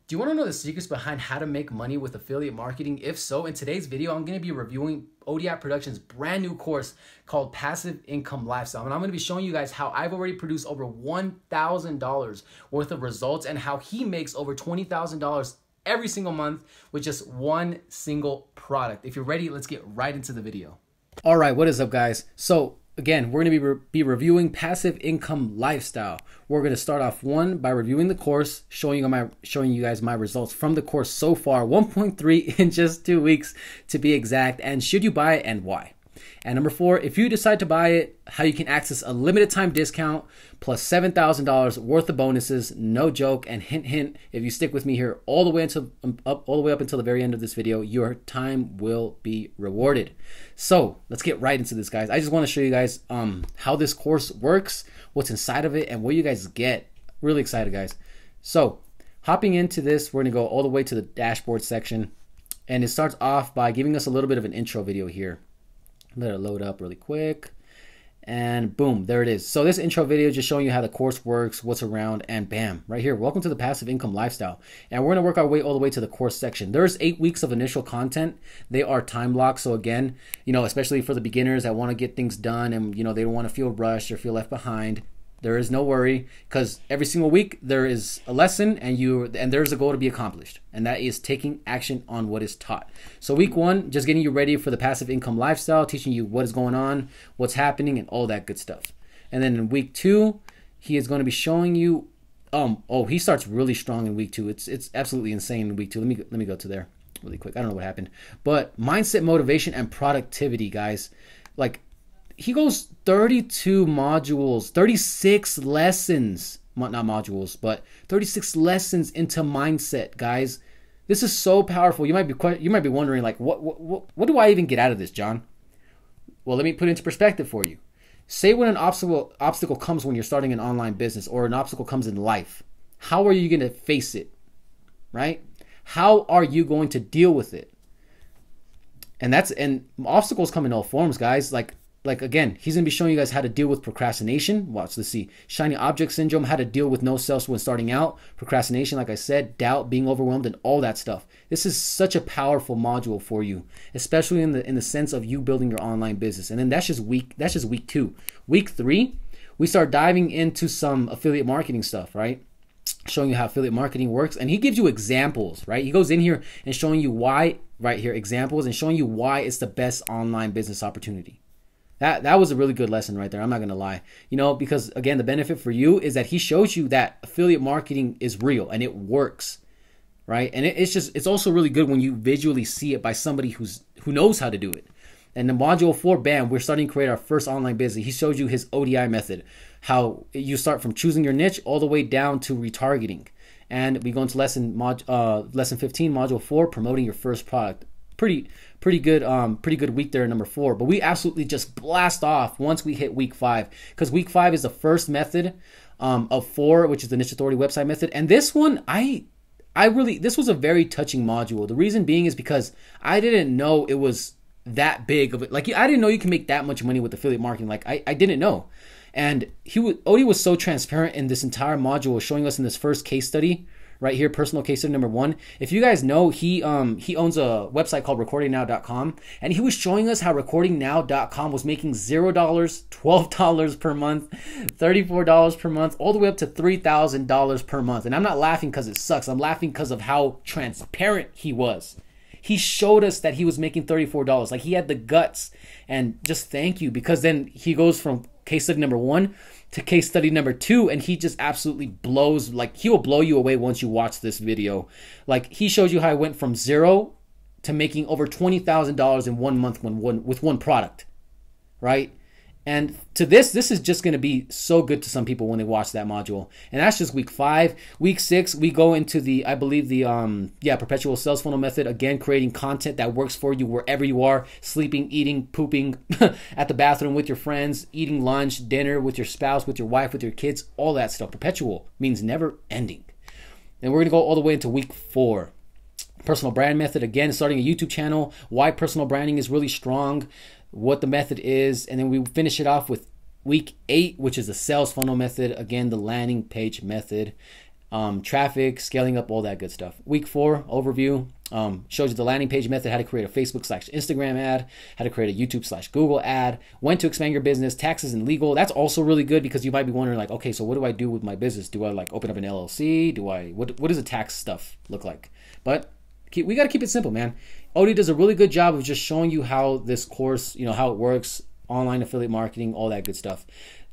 Do you want to know the secrets behind how to make money with affiliate marketing? If so, in today's video, I'm going to be reviewing Odi Productions' brand new course called Passive Income Lifestyle. And I'm going to be showing you guys how I've already produced over $1,000 worth of results and how he makes over $20,000 every single month with just one single product. If you're ready, let's get right into the video. All right, what is up, guys? So again, we're going to be reviewing Passive Income Lifestyle. We're going to start off by reviewing the course, showing you guys my results from the course so far, 1.3 in just 2 weeks to be exact, and should you buy it and why. And number 4, if you decide to buy it, how you can access a limited time discount plus $7,000 worth of bonuses, no joke. And hint, hint, if you stick with me here all the way up until the very end of this video, your time will be rewarded. So let's get right into this, guys. I just want to show you guys how this course works, what's inside of it, and what you guys get. Really excited, guys. So hopping into this, we're gonna go all the way to the dashboard section, and it starts off by giving us a little bit of an intro video here. Let it load up really quick, and boom, there it is. So this intro video is just showing you how the course works, what's around, and bam, right here, welcome to the Passive Income Lifestyle. And we're gonna work our way all the way to the course section. There's 8 weeks of initial content. They are time blocked. So again, especially for the beginners that want to get things done and they don't want to feel rushed or feel left behind, there is no worry, because every single week there is a lesson and there's a goal to be accomplished, and that is taking action on what is taught. So week 1, just getting you ready for the Passive Income Lifestyle, teaching you what is going on, what's happening, and all that good stuff. And then in week 2, he is going to be showing you he starts really strong in week 2. It's absolutely insane in week 2. Let me go to there really quick. I don't know what happened, but mindset, motivation, and productivity, guys. Like, he goes 32 modules, 36 lessons, not modules, but 36 lessons into mindset, guys. This is so powerful. You might be wondering, like, what do I even get out of this, John? Well, let me put it into perspective for you. Say when an obstacle comes when you're starting an online business, or an obstacle comes in life. How are you going to face it, right? How are you going to deal with it? And obstacles come in all forms, guys. Like again, he's going to be showing you guys how to deal with procrastination. Watch, let's see. Shiny object syndrome, how to deal with no self when starting out. Procrastination, like I said, doubt, being overwhelmed, and all that stuff. This is such a powerful module for you, especially in the sense of you building your online business. And then that's just week 2. Week 3, we start diving into some affiliate marketing stuff, right? Showing you how affiliate marketing works. And he gives you examples, right? He goes in here and showing you why, right here, examples, and showing you why it's the best online business opportunity. That was a really good lesson right there. I'm not going to lie. Because again, the benefit for you is that he shows you that affiliate marketing is real and it works, right? And it's also really good when you visually see it by somebody who knows how to do it. And in module 4, bam, we're starting to create our first online business. He showed you his ODI method, how you start from choosing your niche all the way down to retargeting. And we go into lesson 15, module 4, promoting your first product. Pretty good week there, number 4. But we absolutely just blast off once we hit week 5, because week 5 is the first method of 4, which is the niche authority website method. And this one, this was a very touching module. The reason being is because I didn't know it was that big of it. Like, I didn't know you can make that much money with affiliate marketing. Like, I didn't know. And Odi was so transparent in this entire module, showing us in this first case study right here, personal case study number 1. If you guys know, he owns a website called recordingnow.com, and he was showing us how recordingnow.com was making $0, $12 per month, $34 per month, all the way up to $3,000 per month. And I'm not laughing because it sucks. I'm laughing because of how transparent he was. He showed us that he was making $34. Like, he had the guts. And just thank you, because then he goes from case study number 1 to case study number 2, and he just absolutely blows. Like, he will blow you away once you watch this video. Like, he shows you how I went from 0 to making over $20,000 in 1 month with one product, right? And to this is just going to be so good to some people when they watch that module. And that's just week 5. Week 6, we go into I believe the perpetual sales funnel method. Again, creating content that works for you wherever you are, sleeping, eating, pooping, at the bathroom with your friends, eating lunch, dinner with your spouse, with your wife, with your kids, all that stuff. Perpetual means never ending. And we're going to go all the way into week 4. Personal brand method, again, starting a YouTube channel, why personal branding is really strong, what the method is, and then we finish it off with week 8, which is the sales funnel method, again, the landing page method. traffic, scaling up, all that good stuff. Week 4 overview shows you the landing page method, how to create a Facebook/Instagram ad, how to create a YouTube/Google ad, when to expand your business, taxes and legal. That's also really good because you might be wondering like, okay, so what do I do with my business? Do I like open up an LLC? What does the tax stuff look like? But we got to keep it simple, man. Odi does a really good job of just showing you how this course, how it works, online affiliate marketing, all that good stuff.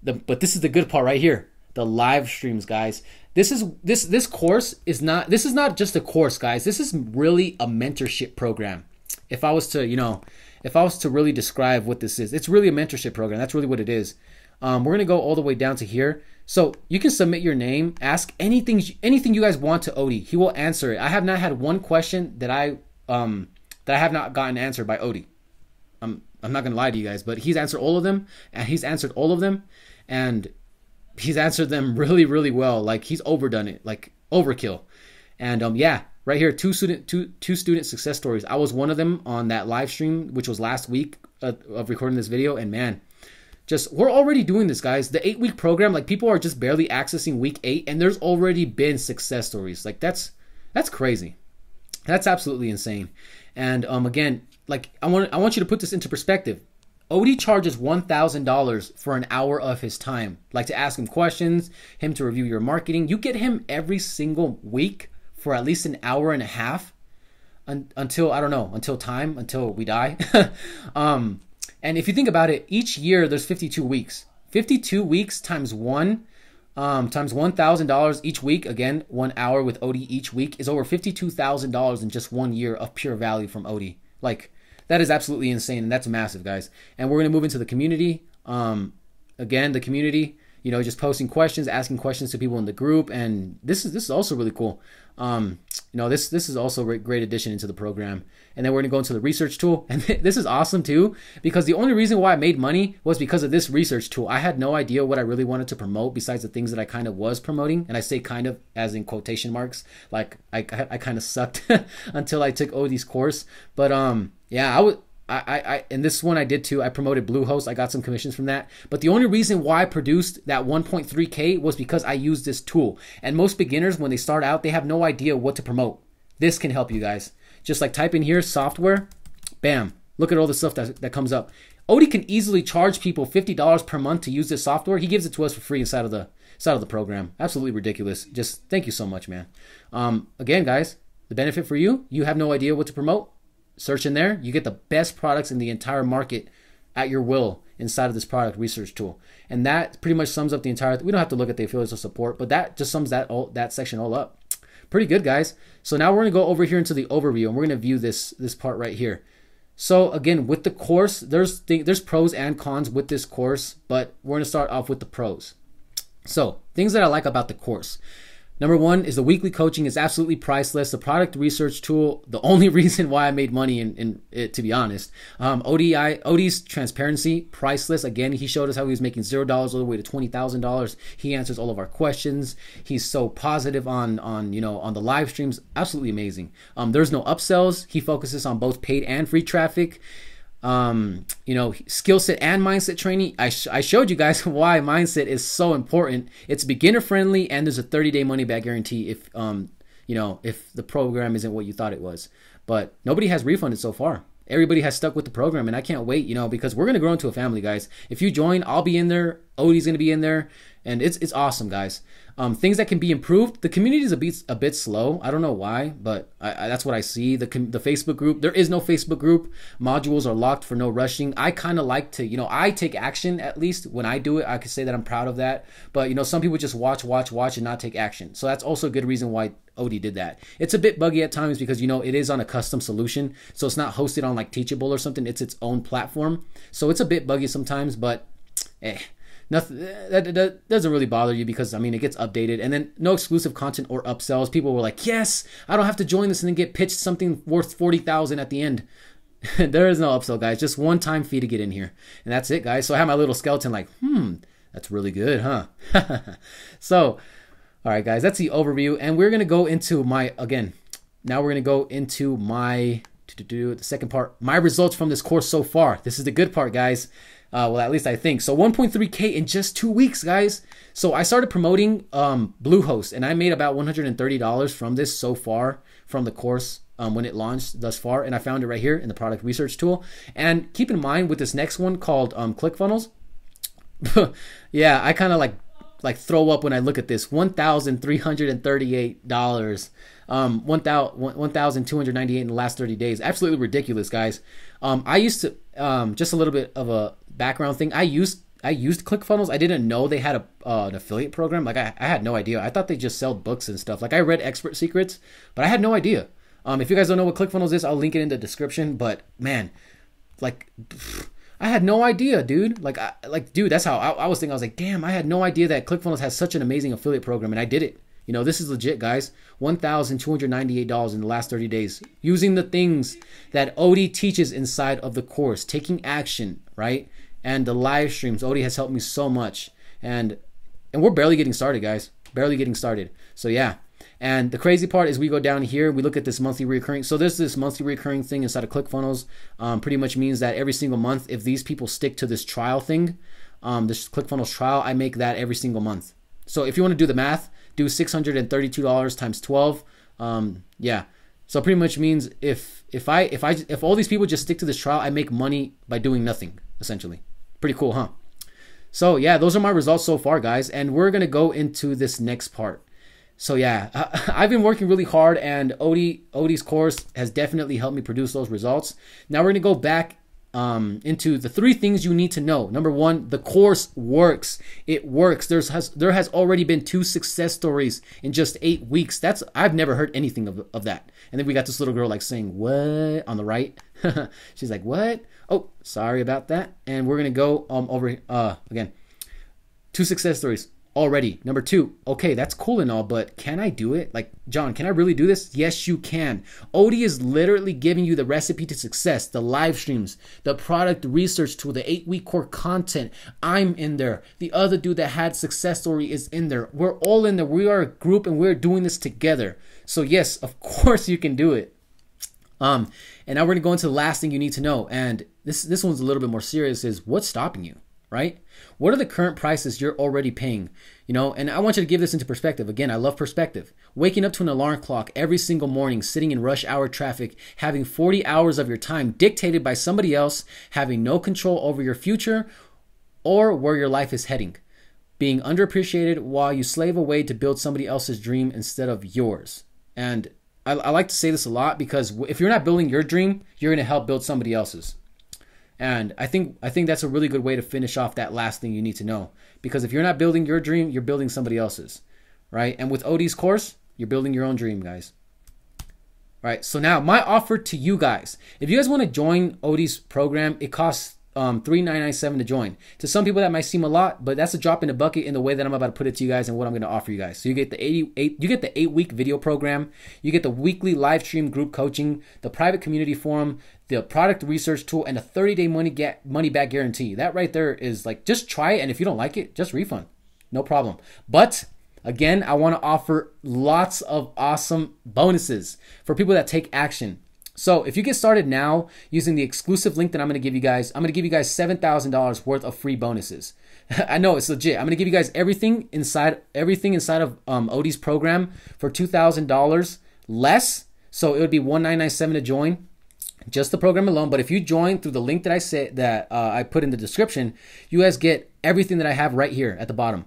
But this is the good part right here. The live streams, guys. This course is not just a course, guys. This is really a mentorship program. If I was to really describe what this is, it's really a mentorship program. That's really what it is. We're gonna go all the way down to here. So you can submit your name, ask anything you guys want to Odi. He will answer it. I have not had one question that I have not gotten answered by Odi. I'm not gonna lie to you guys, but he's answered all of them, and he's answered them really, really well. Like he's overdone it, like overkill. And yeah, right here, two student success stories. I was one of them on that live stream, which was last week of recording this video. And man, we're already doing this, guys. The 8-week program, like people are just barely accessing week 8, and there's already been success stories. Like that's crazy. That's absolutely insane. And again, like I want you to put this into perspective. Odi charges $1,000 for an hour of his time, like to ask him questions, him to review your marketing. You get him every single week for at least an hour and a half until, I don't know, until we die. And if you think about it, each year there's 52 weeks. 52 weeks times times $1,000 each week. Again, 1 hour with Odi each week is over $52,000 in just 1 year of pure value from Odi. Like, that is absolutely insane, and that's massive, guys. And we're going to move into the community. Again, the community, just posting questions, asking questions to people in the group, and this is also really cool. This is also a great addition into the program. And then we're going to go into the research tool, and this is awesome too, because the only reason why I made money was because of this research tool. I had no idea what I really wanted to promote besides the things that I kind of was promoting, and I say kind of as in quotation marks. Like I kind of sucked until I took Odi's course. But yeah, and this one I did too. I promoted Bluehost. I got some commissions from that. But the only reason why I produced that 1.3K was because I used this tool. And most beginners, when they start out, they have no idea what to promote. This can help you guys. Just like type in here, software, bam. Look at all the stuff that comes up. Odi can easily charge people $50 per month to use this software. He gives it to us for free inside of the program. Absolutely ridiculous. Just thank you so much, man. Again, guys, the benefit for you have no idea what to promote. Search in there. You get the best products in the entire market at your will inside of this product research tool. And that pretty much sums up the entire, we don't have to look at the affiliates of support, but that just sums that section all up. Pretty good, guys. So now we're going to go over here into the overview, and we're going to view this part right here. So again, with the course, there's pros and cons with this course, but we're going to start off with the pros. So things that I like about the course. Number one is the weekly coaching is absolutely priceless. The product research tool, the only reason why I made money in it, to be honest. Odi's transparency, priceless. Again, he showed us how he was making $0 all the way to $20,000. He answers all of our questions. He's so positive on the live streams. Absolutely amazing. There's no upsells. He focuses on both paid and free traffic. Skill set and mindset training. I showed you guys why mindset is so important. It's beginner friendly, and there's a 30-day money back guarantee if the program isn't what you thought it was. But nobody has refunded so far. Everybody has stuck with the program, and I can't wait, because we're going to grow into a family, guys. If you join, I'll be in there. Odi's going to be in there, and it's awesome, guys. Things that can be improved. The community is a bit slow. I don't know why, but that's what I see. The Facebook group, there is no Facebook group. Modules are locked for no rushing. I kind of like to, I take action at least when I do it. I could say that I'm proud of that. But, some people just watch and not take action. So that's also a good reason why Odi did that. It's a bit buggy at times because, it is on a custom solution. So it's not hosted on like Teachable or something. It's its own platform. So it's a bit buggy sometimes, but nothing that doesn't really bother you because it gets updated. And then no exclusive content or upsells. People were like, yes, I don't have to join this and then get pitched something worth $40,000 at the end. There is no upsell, guys. Just one-time fee to get in here, and that's it, guys. So I have my little skeleton like, that's really good, huh? So all right, guys, that's the overview, and we're gonna go into now we're gonna go into the second part, my results from this course so far. This is the good part, guys. Well, at least I think. So 1.3K in just 2 weeks, guys. So I started promoting Bluehost, and I made about $130 from this so far, from the course when it launched thus far. And I found it right here in the product research tool. And keep in mind with this next one called ClickFunnels, yeah, I kind of like throw up when I look at this. $1,338, 1,298 in the last 30 days. Absolutely ridiculous, guys. I used to just a little bit of a background thing. I used ClickFunnels. I didn't know they had an affiliate program. Like I had no idea. I thought they just sold books and stuff. Like I read Expert Secrets, but I had no idea. If you guys don't know what ClickFunnels is, I'll link it in the description. But man, like I had no idea, dude. Dude, that's how I was thinking. I was like, damn, I had no idea that ClickFunnels has such an amazing affiliate program, and I did it. You know, this is legit, guys. $1,298 in the last 30 days using the things that Odi teaches inside of the course, taking action, right? And the live streams. Odi has helped me so much, and we're barely getting started, guys. Barely getting started. So yeah. And the crazy part is we go down here, we look at this monthly recurring. So there's this monthly recurring thing inside of ClickFunnels. Pretty much means that every single month, if these people stick to this trial thing, this ClickFunnels trial, I make that every single month. So if you want to do the math, do $632 times 12. Yeah. So pretty much means if all these people just stick to this trial, I make money by doing nothing, essentially. Pretty cool, huh? So yeah, those are my results so far, guys. And we're going to go into this next part. So yeah, I've been working really hard, and Odi's course has definitely helped me produce those results. Now we're going to go back into the 3 things you need to know. Number 1, the course works. It works. There has already been 2 success stories in just 8 weeks. I've never heard anything of that. And then we got this little girl like saying, what, on the right. She's like, what? Oh, sorry about that. And we're going to go over again. 2 success stories already. Number 2, okay, that's cool and all, but can I do it? Like, John, can I really do this? Yes, you can. Odi is literally giving you the recipe to success, the live streams, the product research tool, the 8-week core content. I'm in there. The other dude that had success story is in there. We're all in there. We are a group, and we're doing this together. So yes, of course you can do it. And now we're gonna go into the last thing you need to know. And this one's a little bit more serious, is what's stopping you, right? What are the current prices you're already paying? You know, and I want you to give this into perspective. Again, I love perspective. Waking up to an alarm clock every single morning, sitting in rush hour traffic, having 40 hours of your time dictated by somebody else, having no control over your future or where your life is heading, being underappreciated while you slave away to build somebody else's dream instead of yours. And I like to say this a lot, because if you're not building your dream, you're going to help build somebody else's. And I think that's a really good way to finish off that last thing you need to know. Because if you're not building your dream, you're building somebody else's, right? And with Odi's course, you're building your own dream, guys. Right. So now my offer to you guys, if you guys want to join Odi's program, it costs $3,997 to join. To some people that might seem a lot, but that's a drop in the bucket in the way that I'm about to put it to you guys and what I'm going to offer you guys. So you get the 8-week video program, you get the weekly live stream group coaching, the private community forum, the product research tool, and a 30-day money back guarantee. That right there is like, just try it, and if you don't like it, just refund. No problem. But again, I want to offer lots of awesome bonuses for people that take action. So if you get started now using the exclusive link that I'm going to give you guys, I'm going to give you guys $7,000 worth of free bonuses. I know, it's legit. I'm going to give you guys everything inside of Odi's program for $2,000 less. So it would be $1,997 to join, just the program alone. But if you join through the link that I put in the description, you guys get everything that I have right here at the bottom.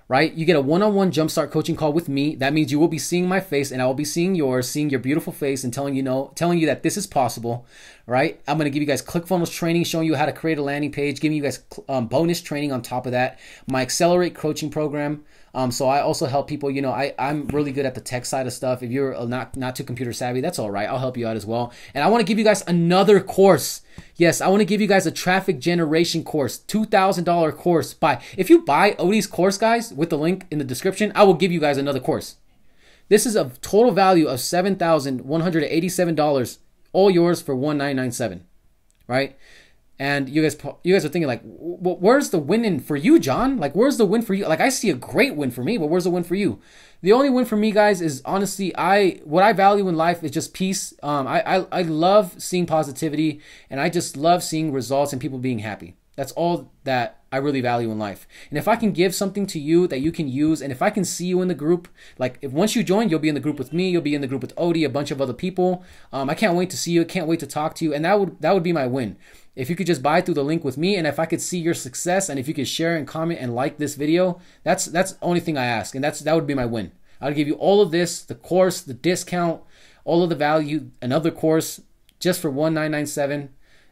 Right? You get a one-on-one jumpstart coaching call with me. That means you will be seeing my face, and I will be seeing yours, seeing your beautiful face, and telling you that this is possible. Right? I'm going to give you guys ClickFunnels training, showing you how to create a landing page, giving you guys bonus training on top of that. My Accelerate coaching program. So I also help people. You know, I'm really good at the tech side of stuff. If you're not too computer savvy, that's all right. I'll help you out as well. And I want to give you guys another course. Yes, I want to give you guys a traffic generation course, $2,000 course. If you buy Odi's course, guys, with the link in the description, I will give you guys another course. This is a total value of $7,187, all yours for $1,997, right? And you guys are thinking like, where's the win for you, John? Like, where's the win for you? Like, I see a great win for me, but where's the win for you? The only win for me, guys, is honestly, what I value in life is just peace. I love seeing positivity, and I just love seeing results and people being happy. That's all that I really value in life. And if I can give something to you that you can use, and if I can see you in the group, like if once you join, you'll be in the group with me, you'll be in the group with Odi, a bunch of other people. I can't wait to see you. I can't wait to talk to you. And that would be my win. If you could just buy through the link with me, and if I could see your success, and if you could share and comment and like this video, that's the only thing I ask. And that would be my win. I'll give you all of this, the course, the discount, all of the value, another course just for $1997.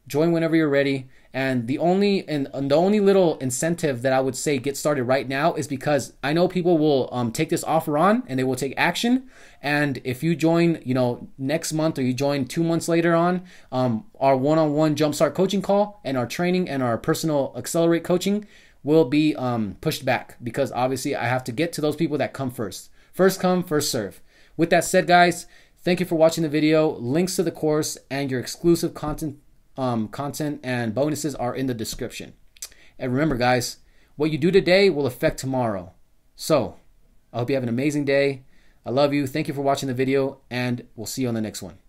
Join whenever you're ready. And the only little incentive that I would say get started right now is because I know people will take this offer on and they will take action. And if you join, next month, or you join 2 months later on, our one-on-one jumpstart coaching call and our training and our personal accelerate coaching will be pushed back, because obviously I have to get to those people that come first. First come, first serve. With that said, guys, thank you for watching the video. Links to the course and your exclusive content and bonuses are in the description. And remember, guys, what you do today will affect tomorrow. So I hope you have an amazing day. I love you. Thank you for watching the video, and we'll see you on the next one.